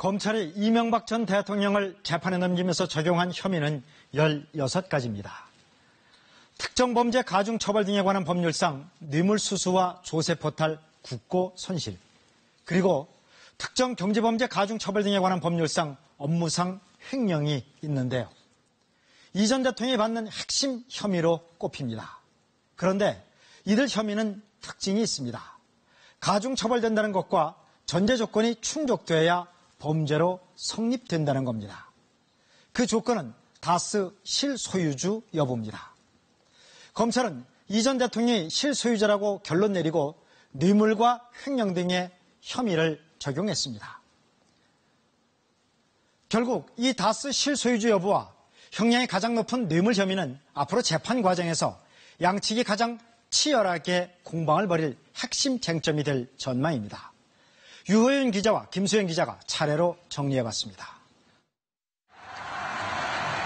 검찰이 이명박 전 대통령을 재판에 넘기면서 적용한 혐의는 16가지입니다. 특정범죄 가중처벌 등에 관한 법률상 뇌물수수와 조세포탈, 국고 손실, 그리고 특정 경제범죄 가중처벌 등에 관한 법률상 업무상 횡령이 있는데요. 이 전 대통령이 받는 핵심 혐의로 꼽힙니다. 그런데 이들 혐의는 특징이 있습니다. 가중처벌된다는 것과 전제 조건이 충족돼야 범죄로 성립된다는 겁니다. 그 조건은 다스 실소유주 여부입니다. 검찰은 이 전 대통령이 실소유자라고 결론 내리고 뇌물과 횡령 등의 혐의를 적용했습니다. 결국 이 다스 실소유주 여부와 형량이 가장 높은 뇌물 혐의는 앞으로 재판 과정에서 양측이 가장 치열하게 공방을 벌일 핵심 쟁점이 될 전망입니다. 유호연 기자와 김수현 기자가 차례로 정리해봤습니다.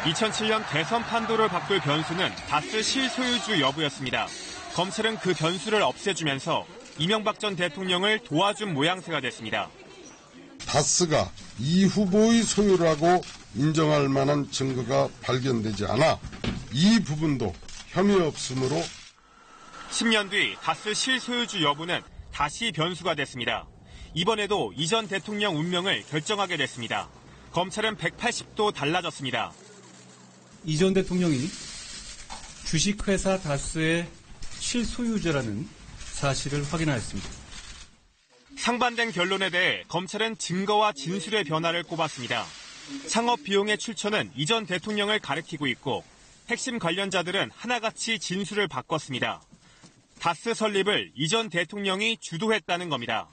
2007년 대선 판도를 바꿀 변수는 다스 실소유주 여부였습니다. 검찰은 그 변수를 없애주면서 이명박 전 대통령을 도와준 모양새가 됐습니다. 다스가 이 후보의 소유라고 인정할 만한 증거가 발견되지 않아 이 부분도 혐의 없음으로 10년 뒤 다스 실소유주 여부는 다시 변수가 됐습니다. 이번에도 이 전 대통령 운명을 결정하게 됐습니다. 검찰은 180도 달라졌습니다. 이 전 대통령이 주식회사 다스의 실소유자라는 사실을 확인하였습니다. 상반된 결론에 대해 검찰은 증거와 진술의 변화를 꼽았습니다. 창업 비용의 출처는 이 전 대통령을 가리키고 있고 핵심 관련자들은 하나같이 진술을 바꿨습니다. 다스 설립을 이 전 대통령이 주도했다는 겁니다.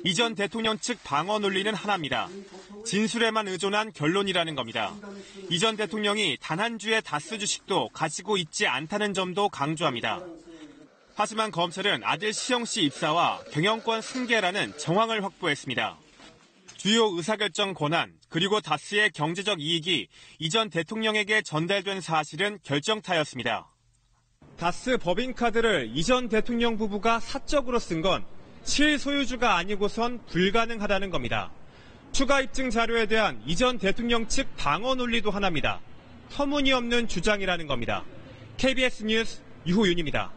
이 전 대통령 측 방어 논리는 하나입니다. 진술에만 의존한 결론이라는 겁니다. 이 전 대통령이 단 한 주의 다스 주식도 가지고 있지 않다는 점도 강조합니다. 하지만 검찰은 아들 시영 씨 입사와 경영권 승계라는 정황을 확보했습니다. 주요 의사결정 권한 그리고 다스의 경제적 이익이 이 전 대통령에게 전달된 사실은 결정타였습니다. 다스 법인카드를 이 전 대통령 부부가 사적으로 쓴 건 실소유주가 아니고선 불가능하다는 겁니다. 추가 입증 자료에 대한 이 전 대통령 측 방어 논리도 하나입니다. 터무니없는 주장이라는 겁니다. KBS 뉴스 유호윤입니다.